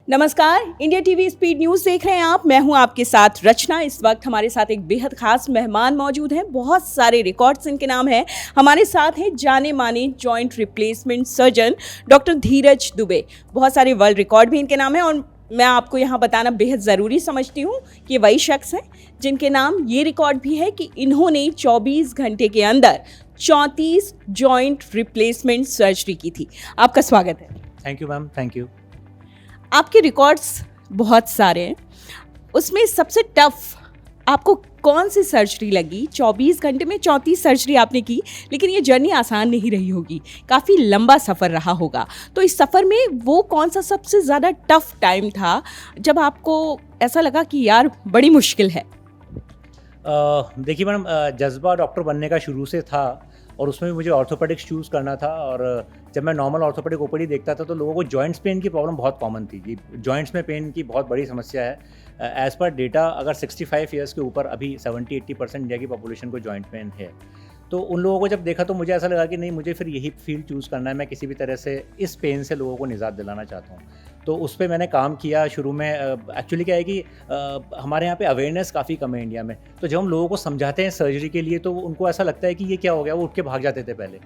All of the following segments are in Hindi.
नमस्कार, इंडिया टीवी स्पीड न्यूज़ देख रहे हैं आप। मैं हूं आपके साथ रचना। इस वक्त हमारे साथ एक बेहद खास मेहमान मौजूद हैं। बहुत सारे रिकॉर्ड्स इनके नाम हैं। हमारे साथ हैं जाने माने जॉइंट रिप्लेसमेंट सर्जन डॉक्टर धीरज दुबे। बहुत सारे वर्ल्ड रिकॉर्ड भी इनके नाम हैं और मैं आपको यहाँ बताना बेहद ज़रूरी समझती हूँ कि वही शख्स हैं जिनके नाम ये रिकॉर्ड भी है कि इन्होंने 24 घंटे के अंदर 34 जॉइंट रिप्लेसमेंट सर्जरी की थी। आपका स्वागत है। Thank you ma'am, thank you. आपके रिकॉर्ड्स बहुत सारे हैं, उसमें सबसे टफ आपको कौन सी सर्जरी लगी? 24 घंटे में 34 सर्जरी आपने की, लेकिन ये जर्नी आसान नहीं रही होगी, काफ़ी लंबा सफ़र रहा होगा। तो इस सफ़र में वो कौन सा सबसे ज़्यादा टफ टाइम था जब आपको ऐसा लगा कि यार बड़ी मुश्किल है? देखिए मैडम, जज्बा डॉक्टर बनने का शुरू से था और उसमें भी मुझे ऑर्थोपेडिक्स चूज़ करना था। और जब मैं नॉर्मल ऑर्थोपेडिक ओपीडी देखता था तो लोगों को जॉइंट्स पेन की प्रॉब्लम बहुत कॉमन थी कि जॉइंट्स में पेन की बहुत बड़ी समस्या है। एज़ पर डेटा अगर 65 ईयर्स के ऊपर अभी 70-80% इंडिया की पॉपुलेशन को जॉइंट पेन है। तो उन लोगों को जब देखा तो मुझे ऐसा लगा कि नहीं, मुझे फिर यही फील्ड चूज़ करना है। मैं किसी भी तरह से इस पेन से लोगों को निजात दिलाना चाहता हूँ। तो उस पे मैंने काम किया शुरू में। एक्चुअली क्या है कि हमारे यहाँ पे अवेयरनेस काफ़ी कम है इंडिया में। तो जब हम लोगों को समझाते हैं सर्जरी के लिए तो उनको ऐसा लगता है कि ये क्या हो गया, वो उठ के भाग जाते थे पहले।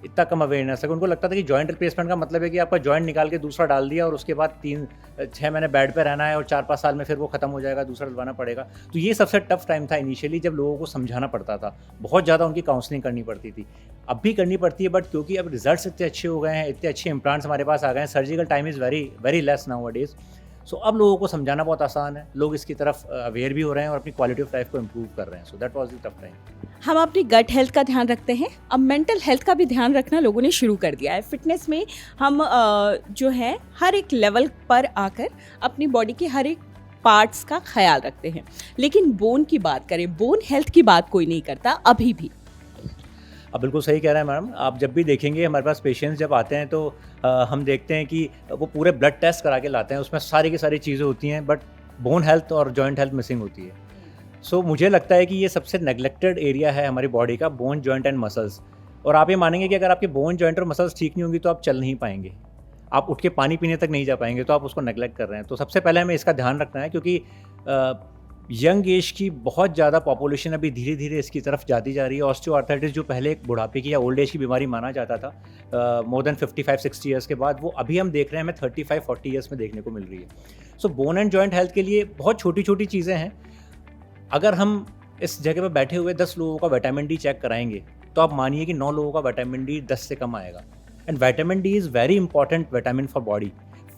इतना कम अवेयरनेस है, उनको लगता था कि जॉइंट रिप्लेसमेंट का मतलब है कि आपका जॉइंट निकाल के दूसरा डाल दिया और उसके बाद 3-6 महीने बेड पे रहना है और 4-5 साल में फिर वो खत्म हो जाएगा, दूसरा डलवाना पड़ेगा। तो ये सबसे टफ टाइम था इनिशियली, जब लोगों को समझाना पड़ता था। बहुत ज़्यादा उनकी काउंसलिंग करनी पड़ती थी। अब भी करनी पड़ती है, बट क्योंकि अब रिजल्ट्स इतने अच्छे हो गए हैं, इतने अच्छे इम्प्लांट्स हमारे पास आ गए हैं, surgical time is very very less nowadays. So अब लोगों को समझाना बहुत आसान है, लोग इसकी तरफ अवेयर भी हो रहे हैं और अपनी क्वालिटी ऑफ लाइफ को इम्प्रूव कर रहे हैं। So that was the tough time. हम अपनी गट हेल्थ का ध्यान रखते हैं, अब मेंटल हेल्थ का भी ध्यान रखना लोगों ने शुरू कर दिया है। फिटनेस में हम जो है हर एक लेवल पर आकर अपनी बॉडी के हर एक पार्ट्स का ख्याल रखते हैं, लेकिन बोन की बात करें, बोन हेल्थ की बात कोई नहीं करता अभी भी। आप बिल्कुल सही कह रहे हैं मैडम। आप जब भी देखेंगे हमारे पास पेशेंट्स जब आते हैं तो हम देखते हैं कि वो पूरे ब्लड टेस्ट करा के लाते हैं, उसमें सारी की सारी चीज़ें होती हैं, बट बोन हेल्थ और जॉइंट हेल्थ मिसिंग होती है। सो मुझे लगता है कि ये सबसे नेग्लेक्टेड एरिया है हमारी बॉडी का, बोन, जॉइंट एंड मसल्स। और आप ये मानेंगे कि अगर आपके बोन, जॉइंट और मसल्स ठीक नहीं होंगी तो आप चल नहीं पाएंगे, आप उठ के पानी पीने तक नहीं जा पाएंगे, तो आप उसको नेग्लेक्ट कर रहे हैं। तो सबसे पहले हमें इसका ध्यान रखना है, क्योंकि यंग एज की बहुत ज़्यादा पॉपुलेशन अभी धीरे धीरे इसकी तरफ जाती जा रही है। ऑस्टियोआर्थराइटिस जो पहले एक बुढ़ापे की या ओल्ड एज की बीमारी माना जाता था मोर देन 55-60 ईयर्स के बाद, वो अभी हम देख रहे हैं हमें 35-40 ईयर्स में देखने को मिल रही है। सो बोन एंड जॉइंट हेल्थ के लिए बहुत छोटी छोटी चीज़ें हैं। अगर हम इस जगह पर बैठे हुए 10 लोगों का विटामिन डी चेक कराएंगे तो आप मानिए कि 9 लोगों का विटामिन डी 10 से कम आएगा। And vitamin D is very important vitamin for body,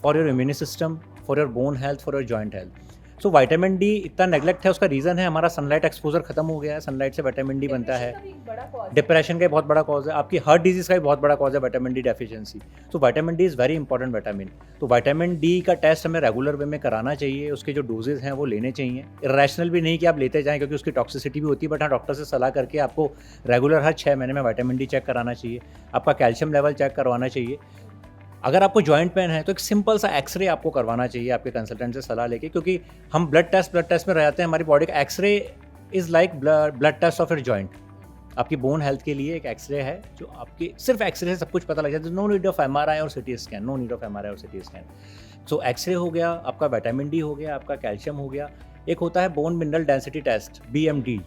for your immune system, for your bone health, for your joint health. So vitamin D इतना नेग्लेक्ट है, उसका रीज़न है हमारा सनलाइट एक्सपोजर खत्म हो गया है। सनलाइट से विटामिन डी बनता है। डिप्रेशन का एक बहुत बड़ा कॉज है, आपकी हार्ट डिजीज़ का भी बहुत बड़ा कॉज है विटामिन डी डेफिशिएंसी। तो vitamin D is very important vitamin. तो विटामिन डी का टेस्ट हमें रेगुलर वे में कराना चाहिए, उसके जो डोजेज हैं वो लेने चाहिए। इरेशनल भी नहीं कि आप लेते जाएँ, क्योंकि उसकी टॉक्सिसिटी भी होती है, बट हाँ, डॉक्टर से सलाह करके आपको रेगुलर हर 6 महीने में विटामिन डी चेक कराना चाहिए। आपका कैल्शियम लेवल चेक करवाना चाहिए। अगर आपको जॉइंट पेन है तो एक सिंपल सा एक्सरे आपको करवाना चाहिए आपके कंसल्टेंट से सलाह लेके, क्योंकि हम ब्लड टेस्ट में रहते हैं, हमारी बॉडी का x-ray is like blood test of your joint. आपकी बोन हेल्थ के लिए एक एक्सरे है जो आपकी सिर्फ एक्सरे से सब कुछ पता लग जाता है। नो नीड ऑफ एमआरआई और CT scan, no need of MRI और सिटी स्कैन। सो एक्सरे हो गया, आपका विटामिन डी हो गया, आपका कैल्शियम हो गया। एक होता है bone mineral density test, BMD,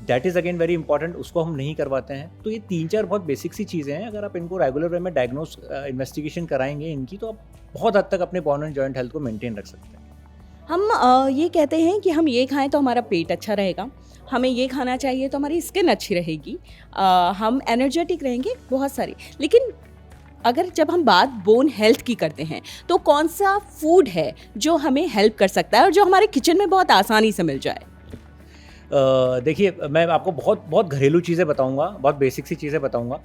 that is again very important, उसको हम नहीं करवाते हैं। तो ये 3-4 बहुत बेसिक सी चीज़ें हैं। अगर आप इनको रेगुलर वे में डायग्नोस इन्वेस्टिगेशन कराएंगे इनकी, तो आप बहुत हद तक अपने बोन एंड जॉइंट हेल्थ को मेंटेन रख सकते हैं। हम ये कहते हैं कि हम ये खाएं तो हमारा पेट अच्छा रहेगा, हमें ये खाना चाहिए तो हमारी स्किन अच्छी रहेगी, हम एनर्जेटिक रहेंगे, बहुत सारी। लेकिन अगर जब हम बात बोन हेल्थ की करते हैं तो कौन सा फूड है जो हमें हेल्प कर सकता है और जो हमारे किचन में बहुत आसानी से मिल जाए? देखिए, मैं आपको बहुत बहुत घरेलू चीज़ें बताऊंगा, बहुत बेसिक सी चीज़ें बताऊंगा।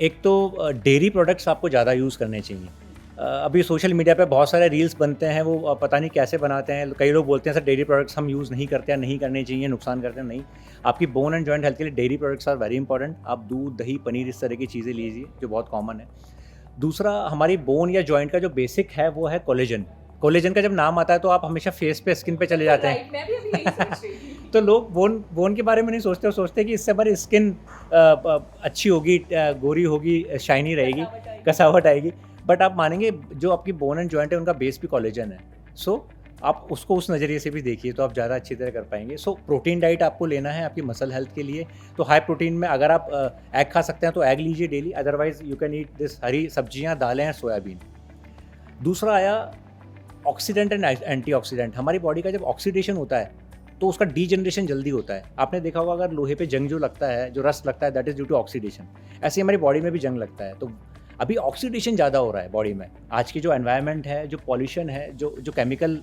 एक तो डेयरी प्रोडक्ट्स आपको ज़्यादा यूज़ करने चाहिए। अभी सोशल मीडिया पे बहुत सारे रील्स बनते हैं, वो पता नहीं कैसे बनाते हैं। कई लोग बोलते हैं सर डेयरी प्रोडक्ट्स हम यूज़ नहीं करते हैं, नहीं करने चाहिए, नुकसान करते हैं। नहीं, आपकी बोन एंड जॉइंट हेल्थ के लिए dairy products are very important. आप दूध, दही, पनीर, इस तरह की चीज़ें लीजिए जो बहुत कॉमन है। दूसरा, हमारी बोन या जॉइंट का जो बेसिक है वो है कोलेजन। कोलेजन का जब नाम आता है तो आप हमेशा फेस पे, स्किन पे चले जाते हैं। मैं भी अभी यही सोच रही थी। तो लोग बोन के बारे में नहीं सोचते, वो सोचते हैं कि इससे हमारी स्किन अच्छी होगी, गोरी होगी, शाइनी रहेगी, कसावट आएगी। बट आप मानेंगे जो आपकी बोन एंड जॉइंट है उनका बेस भी कोलेजन है। सो आप उसको उस नज़रिए से भी देखिए तो आप ज़्यादा अच्छी तरह कर पाएंगे। सो प्रोटीन डाइट आपको लेना है आपकी मसल हेल्थ के लिए। तो हाई प्रोटीन में अगर आप एग खा सकते हैं तो एग लीजिए daily, otherwise you can eat this हरी सब्जियां, दालें, सोयाबीन। दूसरा आया ऑक्सीडेंट एंड एंटीऑक्सीडेंट। हमारी बॉडी का जब ऑक्सीडेशन होता है तो उसका डीजनरेशन जल्दी होता है। आपने देखा होगा अगर लोहे पे जंग जो लगता है, जो रस्ट लगता है, that is due to oxidation. ऐसे ही हमारी बॉडी में भी जंग लगता है। तो अभी ऑक्सीडेशन ज़्यादा हो रहा है बॉडी में। आज की जो एनवायरनमेंट है, जो पॉल्यूशन है, जो केमिकल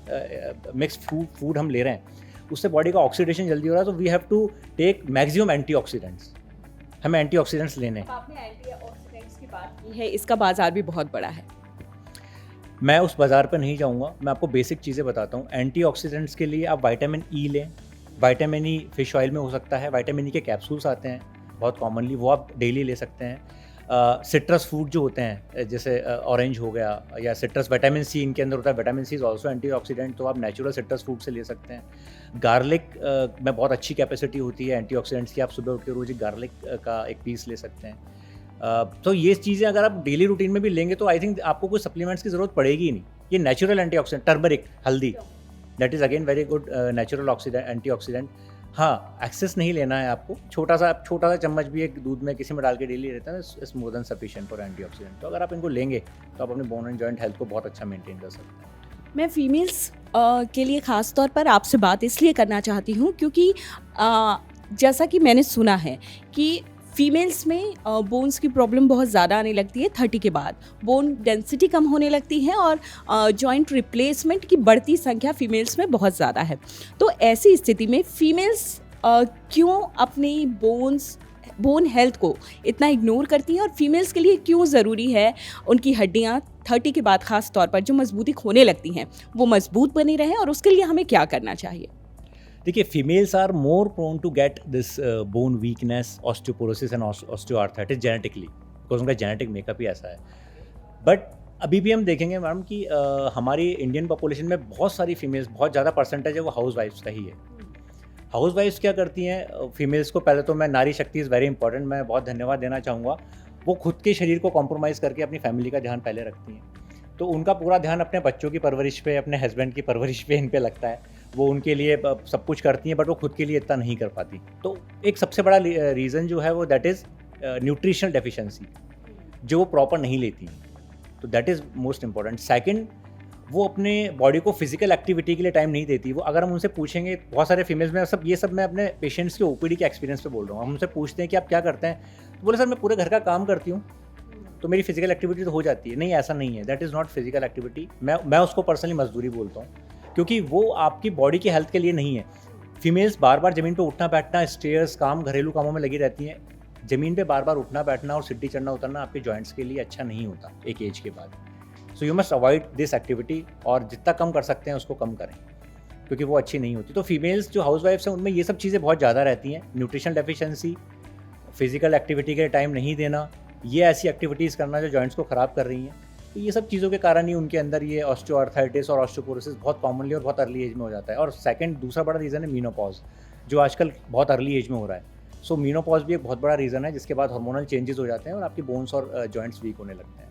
मिक्स फूड हम ले रहे हैं, उससे बॉडी का ऑक्सीडेशन जल्दी हो रहा है। तो we have to take maximum antioxidants. हमें एंटीऑक्सीडेंट्स लेने हैं। आपने एंटीऑक्सीडेंट्स की बात की है, इसका बाजार भी बहुत बड़ा है। मैं उस बाज़ार पर नहीं जाऊंगा, मैं आपको बेसिक चीज़ें बताता हूँ। एंटीऑक्सीडेंट्स के लिए आप विटामिन ई लें। विटामिन ई फिश ऑयल में हो सकता है, विटामिन ई के कैप्सूल्स आते हैं बहुत कॉमनली, वो आप डेली ले सकते हैं। सिट्रस फ्रूट जो होते हैं जैसे ऑरेंज हो गया या सिट्रस, विटामिन सी इनके अंदर होता है। Vitamin C is also antioxidant, तो आप नेचुरल सिट्रस फ्रूट से ले सकते हैं। गार्लिक में बहुत अच्छी कैपेसिटी होती है एंटीऑक्सीडेंट्स की। आप सुबह उठ के रोज़ गार्लिक का एक पीस ले सकते हैं। तो ये चीज़ें अगर आप डेली रूटीन में भी लेंगे तो आई थिंक आपको कोई सप्लीमेंट्स की ज़रूरत पड़ेगी ही नहीं। ये नेचुरल एंटीऑक्सीडेंट, टर्मरिक, हल्दी, that is again very good natural oxidant, antioxidant. हाँ, एक्सेस नहीं लेना है आपको। छोटा सा चम्मच भी एक दूध में किसी में डाल के डेली रहता है, it's more than sufficient for antioxidant. तो अगर आप इनको लेंगे तो आप अपने बोन एंड जॉइंट हेल्थ को बहुत अच्छा मेंटेन कर सकते हैं। मैं फीमेल्स के लिए ख़ास तौर पर आपसे बात इसलिए करना चाहती हूँ क्योंकि जैसा कि मैंने सुना है कि फीमेल्स में बोन्स की प्रॉब्लम बहुत ज़्यादा आने लगती है 30 के बाद। बोन डेंसिटी कम होने लगती है और जॉइंट रिप्लेसमेंट की बढ़ती संख्या फीमेल्स में बहुत ज़्यादा है। तो ऐसी स्थिति में फीमेल्स क्यों अपनी बोन हेल्थ को इतना इग्नोर करती हैं और फीमेल्स के लिए क्यों ज़रूरी है उनकी हड्डियाँ 30 के बाद ख़ास तौर पर जो मजबूती खोने लगती हैं वो मजबूत बनी रहें, और उसके लिए हमें क्या करना चाहिए? देखिए, females are more prone to get this bone weakness, osteoporosis and osteoarthritis genetically, because उनका जेनेटिक मेकअप ही ऐसा है। बट अभी भी हम देखेंगे मैम कि हमारी इंडियन पॉपुलेशन में बहुत सारी फीमेल्स, बहुत ज़्यादा परसेंटेज है वो हाउस वाइफ्स का ही है। हाउस वाइफ्स क्या करती हैं फीमेल्स को? पहले तो मैं नारी शक्ति इज़ वेरी इंपॉर्टेंट, मैं बहुत धन्यवाद देना चाहूँगा। वो खुद के शरीर को कॉम्प्रोमाइज़ करके अपनी फैमिली का ध्यान पहले रखती हैं। तो उनका पूरा ध्यान अपने बच्चों की परवरिश पे, अपने हस्बैंड की परवरिश पे इन पे लगता है। वो उनके लिए सब कुछ करती हैं, बट वो खुद के लिए इतना नहीं कर पाती। तो एक सबसे बड़ा रीज़न जो है वो दैट इज़ न्यूट्रिशनल डेफिशिएंसी, जो वो प्रॉपर नहीं लेती हैं। तो that is most important. Second, वो अपने बॉडी को फिजिकल एक्टिविटी के लिए टाइम नहीं देती। वो अगर हम उनसे पूछेंगे, बहुत सारे फीमेल्स में ये सब मैं अपने पेशेंट्स के ओपीडी के एक्सपीरियंस पे बोल रहा हूँ। हम उनसे पूछते हैं कि आप क्या करते हैं, तो बोले सर मैं पूरे घर का काम करती हूँ, तो मेरी फिजिकल एक्टिविटी तो हो जाती है। नहीं, ऐसा नहीं है, that is not physical activity. मैं उसको पर्सनली मजदूरी बोलता हूँ, क्योंकि वो आपकी बॉडी की हेल्थ के लिए नहीं है। फीमेल्स बार बार ज़मीन पे उठना बैठना, स्टेयर्स, काम, घरेलू कामों में लगी रहती हैं। ज़मीन पे बार बार उठना बैठना और सीढ़ी चढ़ना उतरना आपके जॉइंट्स के लिए अच्छा नहीं होता एक एज के बाद। So you must avoid this activity, और जितना कम कर सकते हैं उसको कम करें, क्योंकि वो अच्छी नहीं होती। तो फीमेल्स जो हाउस वाइफ्स हैं उनमें ये सब चीज़ें बहुत ज़्यादा रहती हैं। न्यूट्रिशन डेफिशिएंसी, फिजिकल एक्टिविटी के लिए टाइम नहीं देना, ये ऐसी एक्टिविटीज़ करना जो जॉइंट्स को ख़राब कर रही हैं। तो ये सब चीज़ों के कारण ही उनके अंदर ये ऑस्टियोआर्थराइटिस और ऑस्टियोपोरोसिस बहुत कॉमनली और बहुत अर्ली एज में हो जाता है। और सेकंड, दूसरा बड़ा रीज़न है मीनोपॉज, जो आजकल बहुत अर्ली एज में हो रहा है। सो मीनोपॉज भी एक बहुत बड़ा रीज़न है, जिसके बाद हार्मोनल चेंजेस हो जाते हैं और आपकी बोन्स और जॉइंट्स वीक होने लगते हैं।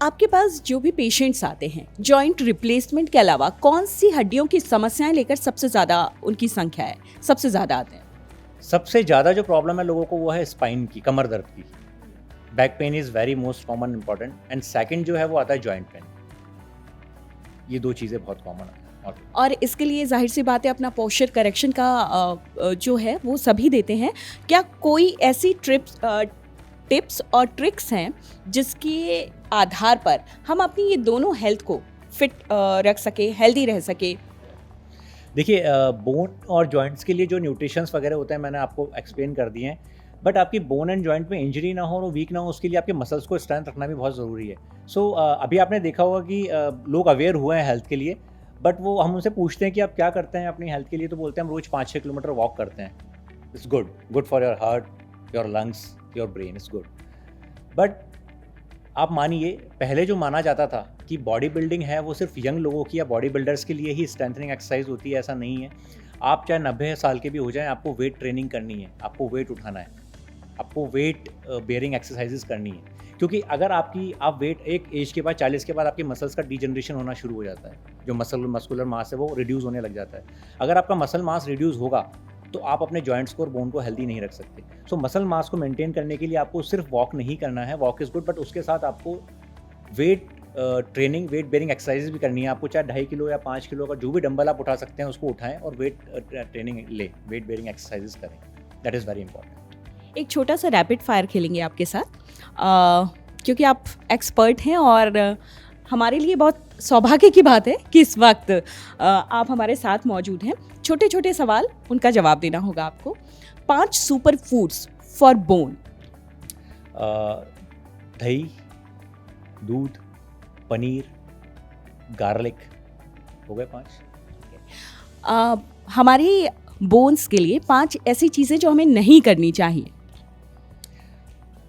आपके पास जो भी पेशेंट्स आते हैं, जॉइंट रिप्लेसमेंट के अलावा कौन सी हड्डियों की समस्याएं लेकर सबसे ज़्यादा उनकी संख्या है, सबसे ज़्यादा आते हैं? सबसे ज़्यादा जो प्रॉब्लम है लोगों को वो है स्पाइन की, कमर दर्द की। Back pain is very most common important, and second जो है वो आता है जॉइंट पेन। ये दो चीज़ें बहुत कॉमन है। और इसके लिए जाहिर सी बात है अपना पोस्चर करेक्शन का जो है वो सभी देते हैं। क्या कोई ऐसी टिप्स और ट्रिक्स हैं जिसके आधार पर हम अपनी ये दोनों हेल्थ को फिट रख सके, हेल्दी रह सके? देखिए, बोन और जॉइंट्स के लिए जो न्यूट्रिशंस वगैरह होते हैं मैंने आपको एक्सप्लेन कर दिए हैं। बट आपकी बोन एंड जॉइंट में इंजरी ना हो और वीक ना हो, उसके लिए आपके मसल्स को स्ट्रेंथ रखना भी बहुत ज़रूरी है। सो अभी आपने देखा होगा कि लोग अवेयर हुए हैं हेल्थ के लिए, बट वो हम उनसे पूछते हैं कि आप क्या करते हैं अपनी हेल्थ के लिए, तो बोलते हैं हम रोज़ 5-6 किलोमीटर वॉक करते हैं। It's good for your heart, your lungs, your brain, it's good. But आप मानिए, पहले जो माना जाता था कि बॉडी बिल्डिंग है वो सिर्फ यंग लोगों की या बॉडी बिल्डर्स के लिए ही स्ट्रेंथनिंग एक्सरसाइज होती है, ऐसा नहीं है। आप चाहे 90 साल के भी हो जाएं, आपको वेट ट्रेनिंग करनी है, आपको वेट उठाना है, आपको वेट बेयरिंग एक्सरसाइजेस करनी है। क्योंकि अगर आप वेट एक एज के बाद 40 के बाद आपकी मसल्स का डीजनरेशन होना शुरू हो जाता है, जो मस्कुलर मास है वो रिड्यूस होने लग जाता है। अगर आपका मसल मास रिड्यूस होगा तो आप अपने जॉइंट्स को और बोन को हेल्दी नहीं रख सकते। सो मसल मास को मेंटेन करने के लिए आपको सिर्फ वॉक नहीं करना है, वॉक इज़ गुड, बट उसके साथ आपको weight training, weight bearing exercise भी करनी है। आपको चाहे 2.5 किलो या 5 किलो का जो भी डंबल आप उठा सकते हैं उसको उठाएं और वेट ट्रेनिंग ले, वेट बेरिंग एक्सरसाइजेस करें। That is very important. एक छोटा सा रैपिड फायर खेलेंगे आपके साथ, क्योंकि आप एक्सपर्ट हैं और हमारे लिए बहुत सौभाग्य की बात है कि इस वक्त आप हमारे साथ मौजूद हैं। छोटे छोटे सवाल, उनका जवाब देना होगा आपको। 5 सुपर फूड्स फॉर बोन। दही, दूध, पनीर, गार्लिक, हो गए 5। हमारी बोन्स के लिए 5 ऐसी चीज़ें जो हमें नहीं करनी चाहिए।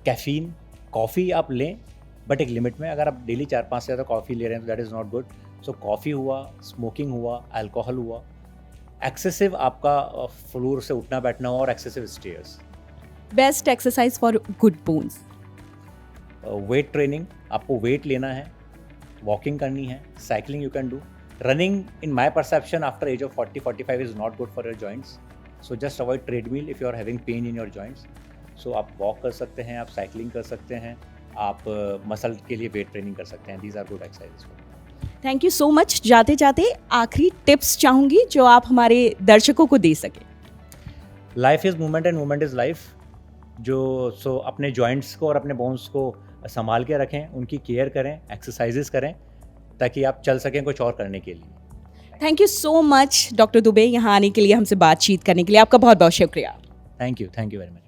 कैफीन, कॉफ़ी आप लें बट एक लिमिट में। अगर आप डेली 4-5 से ज़्यादा कॉफ़ी ले रहे हैं तो that is not good. So coffee हुआ, स्मोकिंग हुआ, अल्कोहल हुआ, एक्सेसिव आपका फ्लोर से उठना बैठना हुआ और excessive stairs. Best exercise for good bones. Weight training, आपको वेट लेना है, वॉकिंग करनी है, cycling you can do. Running in my perception after age of 40-45 is not good for your joints. So just avoid treadmill if you are having pain in your joints. सो आप वॉक कर सकते हैं, आप साइकिलिंग कर सकते हैं, आप मसल के लिए वेट ट्रेनिंग कर सकते हैं। These are good exercises. Thank you so much. जाते जाते आखिरी टिप्स चाहूँगी जो आप हमारे दर्शकों को दे सकें। Life is movement and movement is life. So अपने जॉइंट्स को और अपने बोन्स को संभाल के रखें, उनकी केयर करें, एक्सरसाइजेस करें ताकि आप चल सकें कुछ और करने के लिए। Thank you so much doctor Dubey, यहाँ आने के लिए, हमसे बातचीत करने के लिए आपका बहुत बहुत शुक्रिया। Thank you very much.